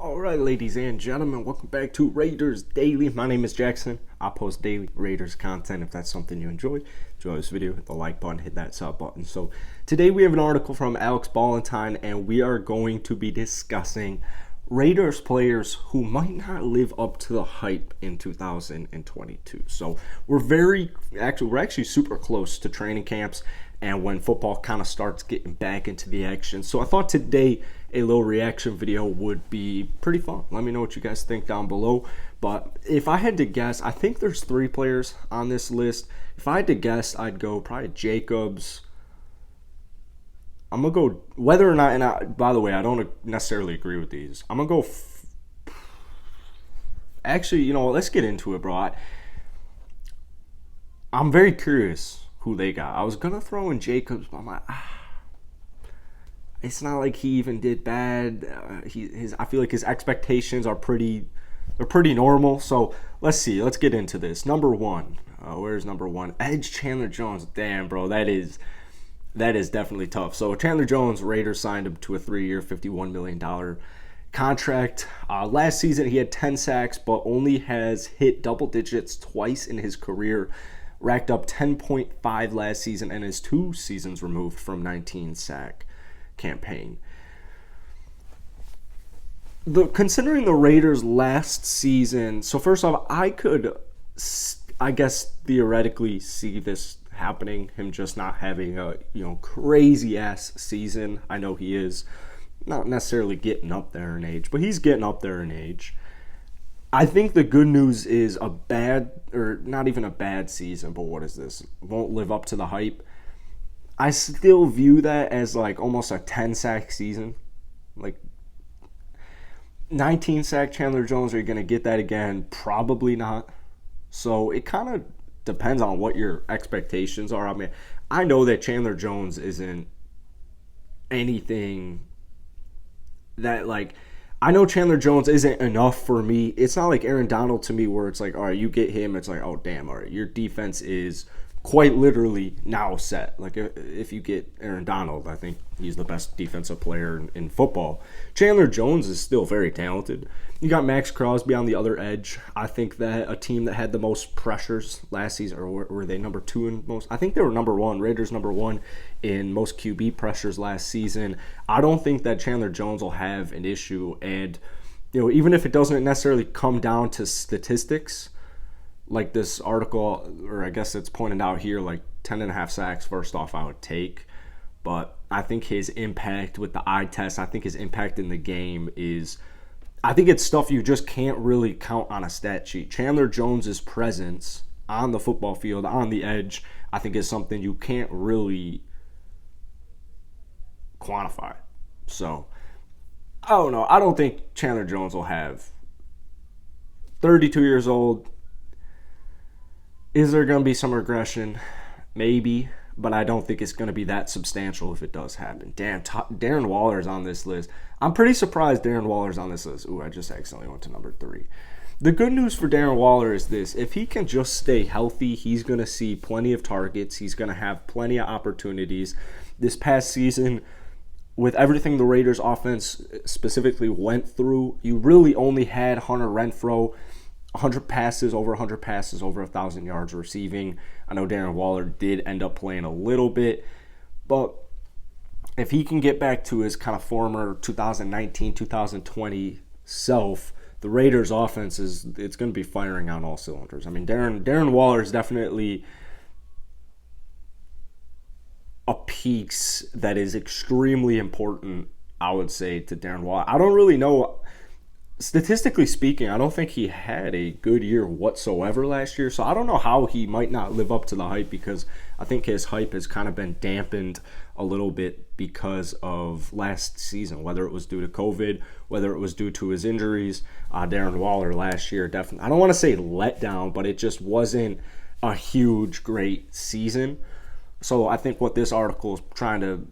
Alright, ladies and gentlemen, welcome back to Raiders Daily. My name is Jackson. I post daily Raiders content. If that's something you enjoy this video, hit the like button, hit that sub button. So today we have an article from Alex Ballentine, and we are going to be discussing Raiders players who might not live up to the hype in 2022. So we're actually super close to training camps and when football kind of starts getting back into the action. So I thought today a little reaction video would be pretty fun. Let me know what you guys think down below. But if I had to guess, I think there's 3 players on this list. If I had to guess, I'd go probably Jacobs. I'm going to go, whether or not, and by the way, I don't necessarily agree with these. I'm going to go, actually, let's get into it, bro. I'm very curious who they got. I was going to throw in Jacobs, but I'm like, it's not like he even did bad. I feel like his expectations are pretty normal. So let's see. Let's get into this. Number 1. Where's number 1? Edge Chandler Jones. Damn, bro. That is definitely tough. So Chandler Jones, Raiders signed him to a 3-year, $51 million contract. Last season he had 10 sacks, but only has hit double digits twice in his career. Racked up 10.5 last season and is 2 seasons removed from 19 sack campaign. Considering the Raiders last season, so first off, I guess theoretically see this happening, him just not having a crazy ass season. I know he is not necessarily getting up there in age, but he's getting up there in age. I think the good news is not even a bad season, but what is this? Won't live up to the hype. I still view that as like almost a 10 sack season. Like 19 sack Chandler Jones, are you going to get that again? Probably not. So it kind of depends on what your expectations are. I mean, I know that Chandler Jones isn't anything that I know Chandler Jones isn't enough for me. It's not like Aaron Donald to me where it's like, all right, you get him, it's like, oh, damn, all right, your defense is quite literally now set. Like, if you get Aaron Donald, I think he's the best defensive player in football. Chandler Jones is still very talented. You got Max Crosby on the other edge. I think that a team that had the most pressures last season, or were they number 2 in most? I think they were number 1. Raiders number 1 in most QB pressures last season. I don't think that Chandler Jones will have an issue. And, even if it doesn't necessarily come down to statistics, like this article, or I guess it's pointed out here, like 10.5 sacks, first off, I would take. But I think his impact with the eye test, I think his impact in the game is, I think it's stuff you just can't really count on a stat sheet. Chandler Jones's presence on the football field, on the edge, I think is something you can't really quantify. So, I don't know. I don't think Chandler Jones will have 32 years old. Is there going to be some regression? Maybe, but I don't think it's going to be that substantial if it does happen. Damn, Darren Waller's on this list. I'm pretty surprised Darren Waller's on this list. Ooh, I just accidentally went to number 3. The good news for Darren Waller is this. If he can just stay healthy, he's going to see plenty of targets. He's going to have plenty of opportunities. This past season, with everything the Raiders offense specifically went through, you really only had Hunter Renfrow, 100 passes, over 1,000 yards receiving. I know Darren Waller did end up playing a little bit, but if he can get back to his kind of former 2019, 2020 self, the Raiders offense it's going to be firing on all cylinders. I mean, Darren Waller is definitely a piece that is extremely important, I would say, to Darren Waller. I don't really know. Statistically speaking, I don't think he had a good year whatsoever last year. So I don't know how he might not live up to the hype, because I think his hype has kind of been dampened a little bit because of last season, whether it was due to COVID, whether it was due to his injuries. Darren Waller last year definitely, I don't want to say let down, but it just wasn't a huge, great season. So I think what this article is trying to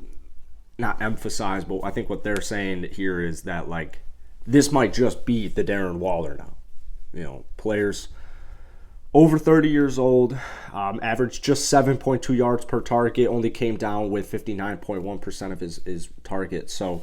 not emphasize, but I think what they're saying here is that, like, this might just be the Darren Waller now. Players over 30 years old, averaged just 7.2 yards per target, only came down with 59.1% of his targets. So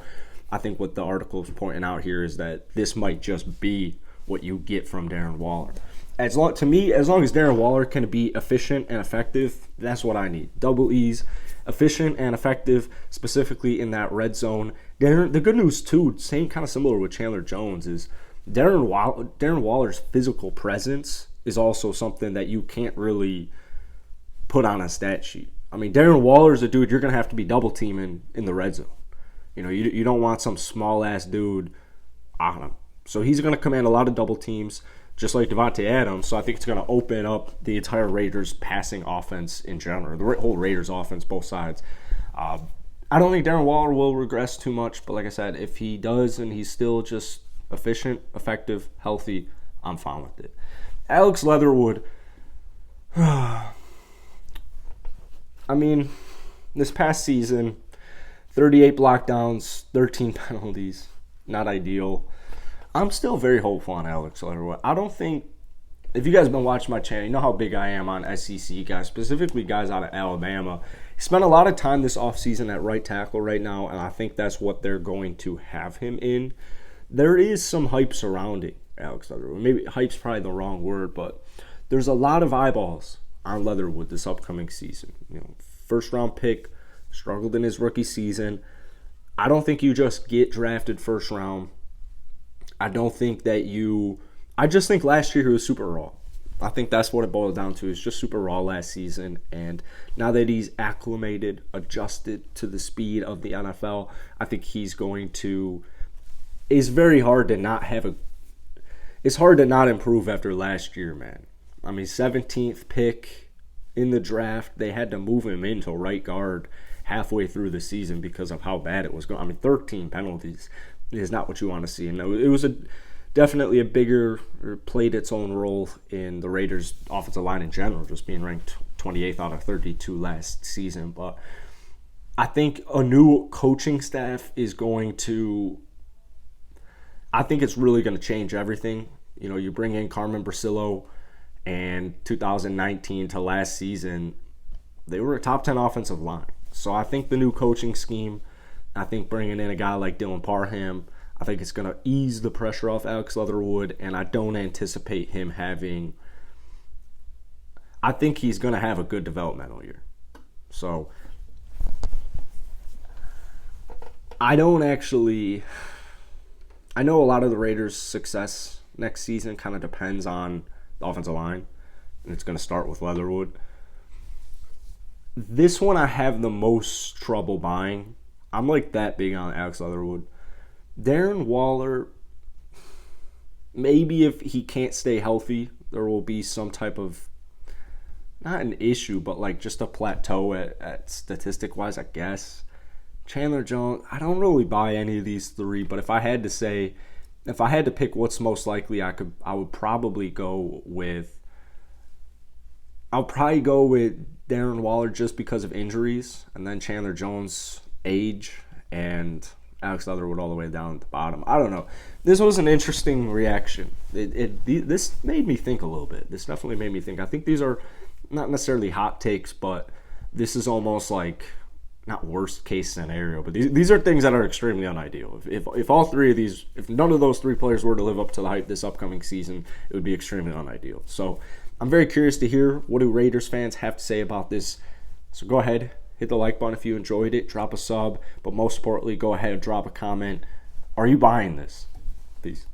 I think what the article is pointing out here is that this might just be what you get from Darren Waller. To me, as long as Darren Waller can be efficient and effective, that's what I need. Double E's, efficient and effective, specifically in that red zone. The good news too, same kind of similar with Chandler Jones, is Darren Waller's physical presence is also something that you can't really put on a stat sheet. I mean, Darren Waller's a dude you're going to have to be double teaming in the red zone. You don't want some small-ass dude on him. So he's going to command a lot of double teams, just like Devontae Adams. So I think it's going to open up the entire Raiders passing offense in general, the whole Raiders offense, both sides. I don't think Darren Waller will regress too much, but like I said, if he does and he's still just efficient, effective, healthy, I'm fine with it. Alex Leatherwood, I mean, this past season, 38 blockdowns, 13 penalties, not ideal. I'm still very hopeful on Alex Leatherwood. I don't think, if you guys have been watching my channel, you know how big I am on SEC guys, specifically guys out of Alabama. He spent a lot of time this offseason at right tackle right now, and I think that's what they're going to have him in. There is some hype surrounding Alex Leatherwood. Maybe hype's probably the wrong word, but there's a lot of eyeballs on Leatherwood this upcoming season. First round pick, struggled in his rookie season. I don't think you just get drafted first round. I just think last year he was super raw. I think that's what it boiled down to, is just super raw last season. And now that he's acclimated, adjusted to the speed of the NFL, I think he's going to. It's very hard to not it's hard to not improve after last year, man. I mean, 17th pick in the draft. They had to move him into right guard halfway through the season because of how bad it was going. I mean, 13 penalties is not what you want to see. And it was definitely a bigger, or played its own role in the Raiders' offensive line in general, just being ranked 28th out of 32 last season. But I think a new coaching staff is going to, I think it's really going to change everything. You bring in Carmen Brasillo, and 2019 to last season, they were a top 10 offensive line. So I think the new coaching scheme, I think bringing in a guy like Dylan Parham, I think it's going to ease the pressure off Alex Leatherwood, and I don't anticipate him I think he's going to have a good developmental year. So I know a lot of the Raiders' success next season kind of depends on the offensive line, and it's going to start with Leatherwood. This one I have the most trouble buying. I'm like that big on Alex Leatherwood. Darren Waller, maybe if he can't stay healthy, there will be some type of, not an issue, but like just a plateau at statistic-wise, I guess. Chandler Jones, I don't really buy any of these three, but if I had to pick what's most likely, I would probably go with Darren Waller just because of injuries, and then Chandler Jones' age, and Alex Leatherwood all the way down at the bottom. I don't know. This was an interesting reaction. This made me think a little bit. This definitely made me think. I think these are not necessarily hot takes, but this is almost like, not worst case scenario, but these are things that are extremely unideal. If all three of these, if none of those three players were to live up to the hype this upcoming season, it would be extremely unideal. So I'm very curious to hear what do Raiders fans have to say about this. So go ahead, hit the like button if you enjoyed it, drop a sub, but most importantly, go ahead and drop a comment. Are you buying this? Peace.